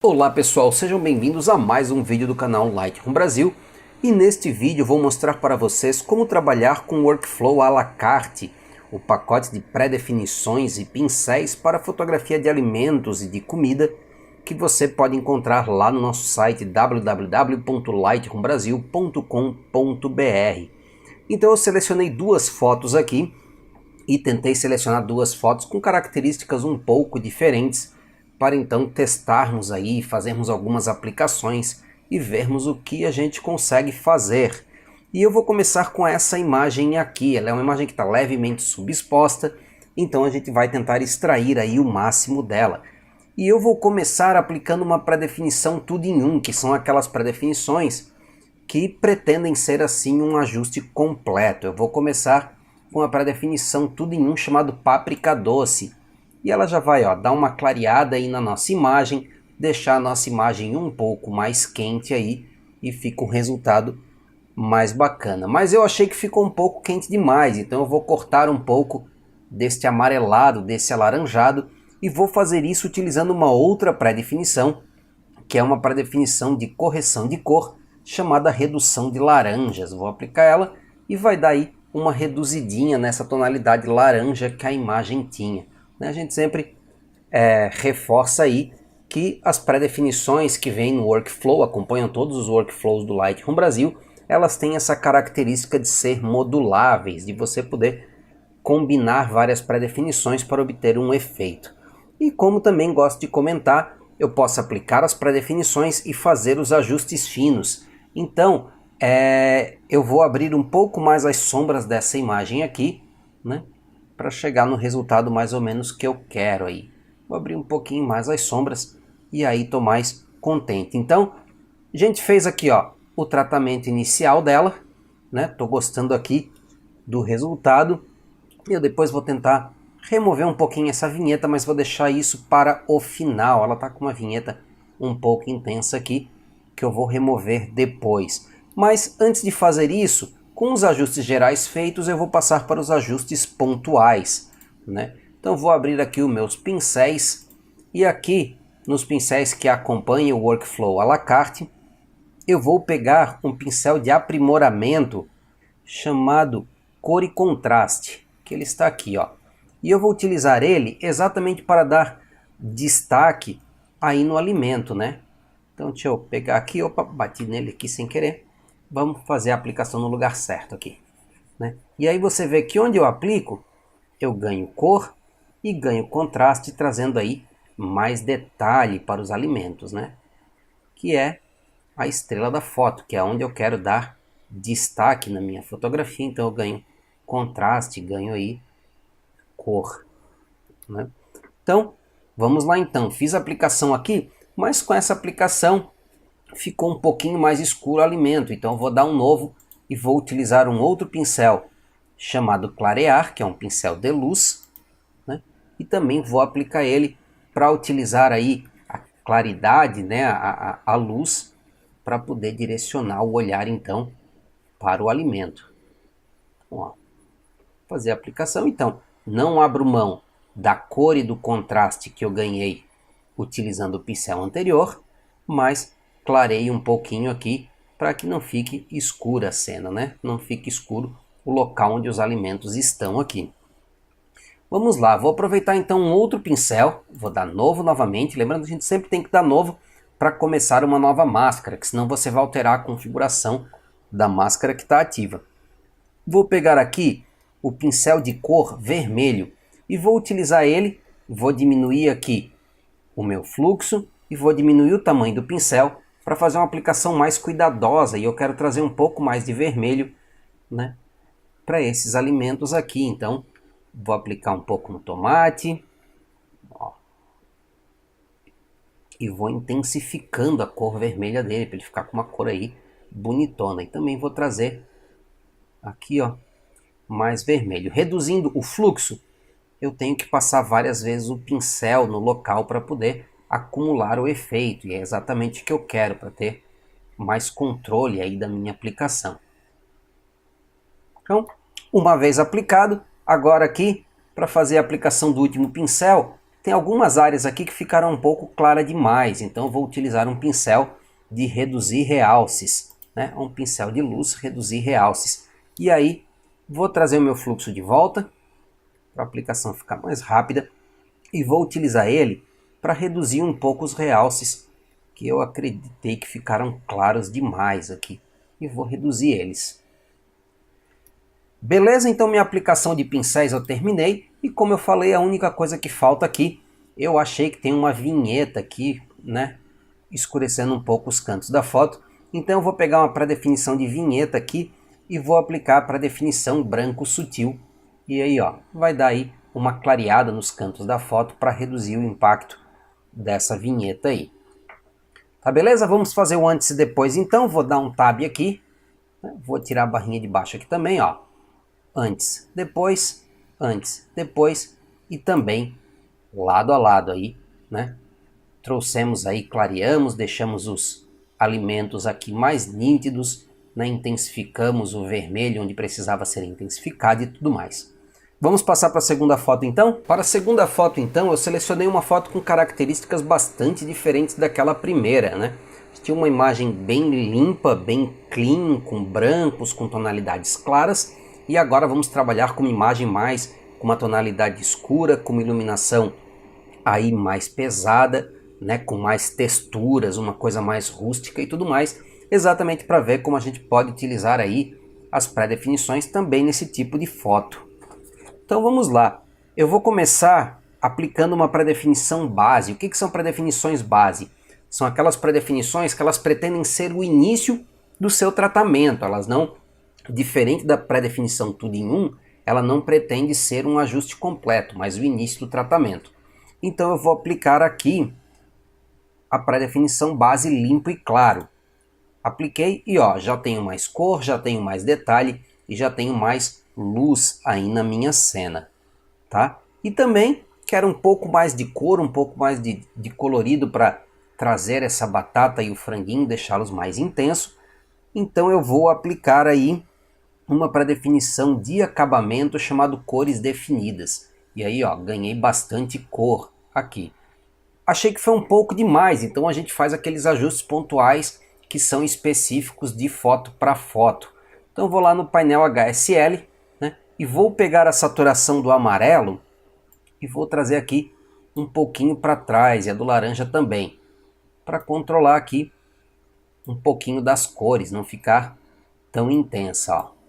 Olá pessoal, sejam bem-vindos a mais um vídeo do canal Lightroom Brasil. E neste vídeo vou mostrar para vocês como trabalhar com o Workflow à la carte, o pacote de pré-definições e pincéis para fotografia de alimentos e de comida que você pode encontrar lá no nosso site www.lightroombrasil.com.br. Então eu selecionei duas fotos aqui e tentei selecionar duas fotos com características um pouco diferentes para então testarmos aí, fazermos algumas aplicações e vermos o que a gente consegue fazer. E eu vou começar com essa imagem aqui, ela é uma imagem que está levemente subexposta, então a gente vai tentar extrair aí o máximo dela. E eu vou começar aplicando uma pré-definição tudo em um, que são aquelas pré-definições que pretendem ser assim um ajuste completo. Eu vou começar com a pré-definição tudo em um chamado Páprica Doce. E ela já vai dar uma clareada aí na nossa imagem, deixar a nossa imagem um pouco mais quente aí e fica um resultado mais bacana. Mas eu achei que ficou um pouco quente demais, então eu vou cortar um pouco deste amarelado, desse alaranjado e vou fazer isso utilizando uma outra pré-definição, que é uma pré-definição de correção de cor chamada redução de laranjas. Vou aplicar ela e vai dar aí uma reduzidinha nessa tonalidade laranja que a imagem tinha. A gente sempre reforça aí que as pré-definições que vêm no workflow, acompanham todos os workflows do Lightroom Brasil, elas têm essa característica de ser moduláveis, de você poder combinar várias pré-definições para obter um efeito. E como também gosto de comentar, eu posso aplicar as pré-definições e fazer os ajustes finos. Então, eu vou abrir um pouco mais as sombras dessa imagem aqui, né? Para chegar no resultado mais ou menos que eu quero aí. Vou abrir um pouquinho mais as sombras e aí estou mais contente. Então, a gente fez aqui o tratamento inicial dela, né? Estou gostando aqui do resultado. Eu depois vou tentar remover um pouquinho essa vinheta, mas vou deixar isso para o final. Ela está com uma vinheta um pouco intensa aqui, que eu vou remover depois. Mas antes de fazer isso, com os ajustes gerais feitos, eu vou passar para os ajustes pontuais, né? Então vou abrir aqui os meus pincéis e aqui nos pincéis que acompanham o workflow à la carte, eu vou pegar um pincel de aprimoramento chamado Cor e Contraste, que ele está aqui, e eu vou utilizar ele exatamente para dar destaque aí no alimento, né? Então deixa eu pegar aqui, opa, bati nele aqui sem querer. Vamos fazer a aplicação no lugar certo aqui, né? E aí você vê que onde eu aplico, eu ganho cor e ganho contraste, trazendo aí mais detalhe para os alimentos, né? Que é a estrela da foto, que é onde eu quero dar destaque na minha fotografia. Então eu ganho contraste, ganho aí cor, né? Então, vamos lá então. Fiz a aplicação aqui, mas com essa aplicação ficou um pouquinho mais escuro o alimento, então eu vou dar um novo e vou utilizar um outro pincel chamado Clarear, que é um pincel de luz, né? E também vou aplicar ele para utilizar aí a claridade, né? a luz, para poder direcionar o olhar então para o alimento. Então, fazer a aplicação, então não abro mão da cor e do contraste que eu ganhei utilizando o pincel anterior, mas clareio um pouquinho aqui para que não fique escura a cena, né? Não fique escuro o local onde os alimentos estão aqui. Vamos lá, vou aproveitar então um outro pincel, vou dar novo novamente, lembrando que a gente sempre tem que dar novo para começar uma nova máscara, que senão você vai alterar a configuração da máscara que está ativa. Vou pegar aqui o pincel de cor vermelho e vou utilizar ele, vou diminuir aqui o meu fluxo e vou diminuir o tamanho do pincel para fazer uma aplicação mais cuidadosa, e eu quero trazer um pouco mais de vermelho, né, para esses alimentos aqui. Então vou aplicar um pouco no tomate, e vou intensificando a cor vermelha dele para ele ficar com uma cor aí bonitona. E também vou trazer aqui mais vermelho, reduzindo o fluxo. Eu tenho que passar várias vezes o pincel no local para poder acumular o efeito, e é exatamente o que eu quero para ter mais controle aí da minha aplicação. Então, uma vez aplicado, agora aqui para fazer a aplicação do último pincel, Tem algumas áreas aqui que ficaram um pouco claras demais, então eu vou utilizar um pincel de reduzir realces, né? Um pincel de luz, reduzir realces. E aí vou trazer o meu fluxo de volta, para a aplicação ficar mais rápida, e vou utilizar ele para reduzir um pouco os realces, que eu acreditei que ficaram claros demais aqui. E vou reduzir eles. Beleza, então minha aplicação de pincéis eu terminei. E como eu falei, a única coisa que falta aqui, eu achei que tem uma vinheta aqui, né? Escurecendo um pouco os cantos da foto. Então eu vou pegar uma pré-definição de vinheta aqui e vou aplicar para definição branco sutil. E aí, ó, vai dar aí uma clareada nos cantos da foto para reduzir o impacto dessa vinheta aí. Tá beleza? Vamos fazer o antes e depois então. Vou dar um tab aqui. Vou tirar a barrinha de baixo aqui também, ó. Antes, depois e também lado a lado aí, né? Trouxemos aí, clareamos, deixamos os alimentos aqui mais nítidos, né? Intensificamos o vermelho onde precisava ser intensificado e tudo mais. Vamos passar para a segunda foto então? Para a segunda foto então, eu selecionei uma foto com características bastante diferentes daquela primeira, né? Tinha uma imagem bem limpa, bem clean, com brancos, com tonalidades claras. E agora vamos trabalhar com uma imagem mais com uma tonalidade escura, com uma iluminação aí mais pesada, né, com mais texturas, uma coisa mais rústica e tudo mais, exatamente para ver como a gente pode utilizar aí as pré-definições também nesse tipo de foto. Então vamos lá. Eu vou começar aplicando uma pré-definição base. O que são pré-definições base? São aquelas pré-definições que elas pretendem ser o início do seu tratamento. Elas não, diferente da pré-definição tudo em um, ela não pretende ser um ajuste completo, mas o início do tratamento. Então eu vou aplicar aqui a pré-definição base limpo e claro. Apliquei e ó, já tenho mais cor, já tenho mais detalhe e já tenho mais luz aí na minha cena, tá? E também quero um pouco mais de cor, um pouco mais de colorido para trazer essa batata e o franguinho, deixá-los mais intensos. Então eu vou aplicar aí uma pré-definição de acabamento chamado cores definidas. E aí ó, ganhei bastante cor aqui. Achei que foi um pouco demais, então a gente faz aqueles ajustes pontuais que são específicos de foto para foto. Então vou lá no painel HSL, né, e vou pegar a saturação do amarelo e vou trazer aqui um pouquinho para trás, e a do laranja também, para controlar aqui um pouquinho das cores, não ficar tão intensa, ó.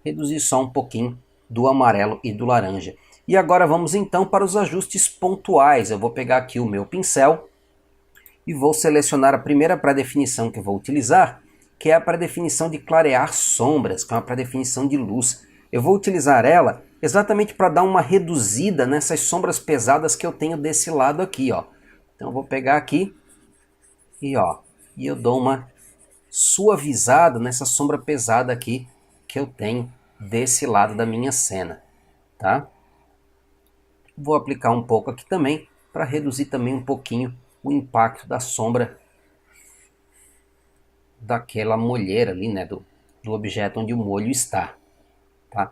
Reduzir só um pouquinho do amarelo e do laranja. E agora vamos então para os ajustes pontuais. Eu vou pegar aqui o meu pincel e vou selecionar a primeira pré-definição que eu vou utilizar, que é a pré-definição de clarear sombras, que é uma pré-definição de luz. Eu vou utilizar ela exatamente para dar uma reduzida nessas sombras pesadas que eu tenho desse lado aqui, ó. Então eu vou pegar aqui e ó, e eu dou uma suavizada nessa sombra pesada aqui que eu tenho desse lado da minha cena, tá? Vou aplicar um pouco aqui também para reduzir também um pouquinho o impacto da sombra daquela molheira ali, né, do objeto onde o molho está, tá?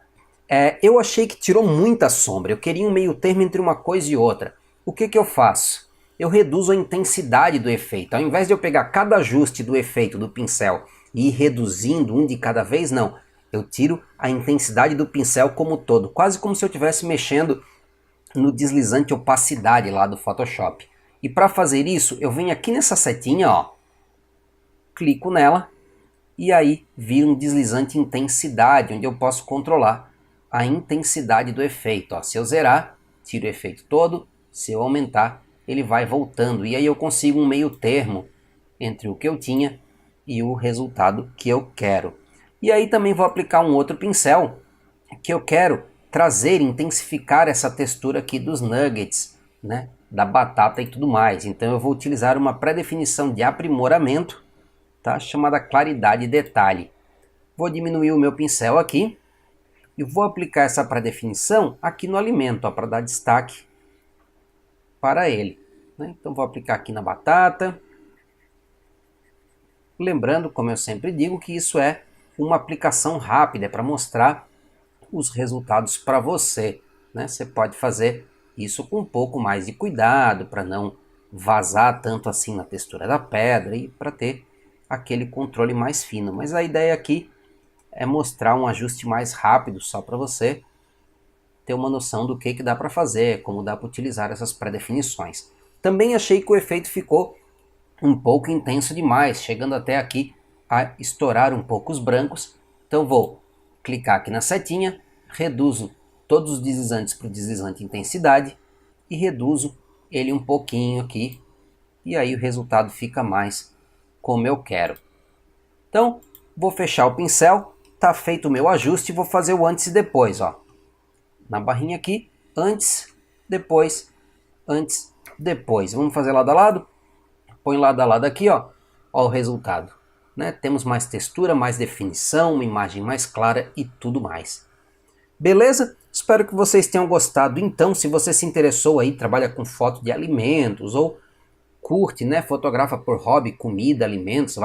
Eu achei que tirou muita sombra, eu queria um meio termo entre uma coisa e outra. O que eu faço? Eu reduzo a intensidade do efeito. Ao invés de eu pegar cada ajuste do efeito do pincel e ir reduzindo um de cada vez, não. Eu tiro a intensidade do pincel como todo, quase como se eu estivesse mexendo no deslizante opacidade lá do Photoshop. E para fazer isso, eu venho aqui nessa setinha, ó, clico nela e aí vira um deslizante intensidade, onde eu posso controlar a intensidade do efeito. Ó. Se eu zerar, tiro o efeito todo, se eu aumentar, ele vai voltando. E aí eu consigo um meio termo entre o que eu tinha e o resultado que eu quero. E aí também vou aplicar um outro pincel que eu quero trazer, intensificar essa textura aqui dos nuggets, né, da batata e tudo mais. Então eu vou utilizar uma pré-definição de aprimoramento, tá, chamada claridade e detalhe. Vou diminuir o meu pincel aqui e vou aplicar essa pré-definição aqui no alimento, para dar destaque para ele, né? Então vou aplicar aqui na batata. Lembrando, como eu sempre digo, que isso é uma aplicação rápida, para mostrar os resultados para você, né? Você pode fazer Isso com um pouco mais de cuidado para não vazar tanto assim na textura da pedra e para ter aquele controle mais fino. Mas a ideia aqui é mostrar um ajuste mais rápido só para você ter uma noção do que dá para fazer, como dá para utilizar essas pré-definições. Também achei que o efeito ficou um pouco intenso demais, chegando até aqui a estourar um pouco os brancos. Então vou clicar aqui na setinha, reduzo todos os deslizantes para o deslizante intensidade e reduzo ele um pouquinho aqui, e aí o resultado fica mais como eu quero. Então vou fechar o pincel, tá feito o meu ajuste, vou fazer o antes e depois, ó. Na barrinha aqui, antes, depois, antes, depois. Vamos fazer lado a lado? Põe lado a lado aqui, ó o resultado. Né? Temos mais textura, mais definição, uma imagem mais clara e tudo mais. Beleza? Espero que vocês tenham gostado. Então, se você se interessou aí, trabalha com foto de alimentos ou curte, né, fotografa por hobby, comida, alimentos,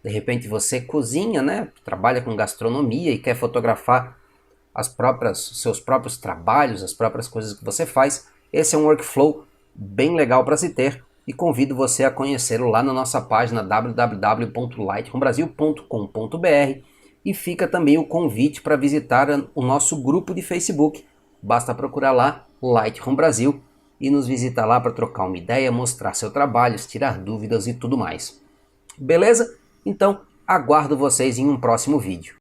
de repente você cozinha, né, trabalha com gastronomia e quer fotografar seus próprios trabalhos, as próprias coisas que você faz, esse é um workflow bem legal para se ter e convido você a conhecê-lo lá na nossa página www.lightroombrasil.com.br e fica também o convite para visitar o nosso grupo de Facebook. Basta procurar lá Lightroom Brasil e nos visitar lá para trocar uma ideia, mostrar seu trabalho, tirar dúvidas e tudo mais. Beleza? Então, aguardo vocês em um próximo vídeo.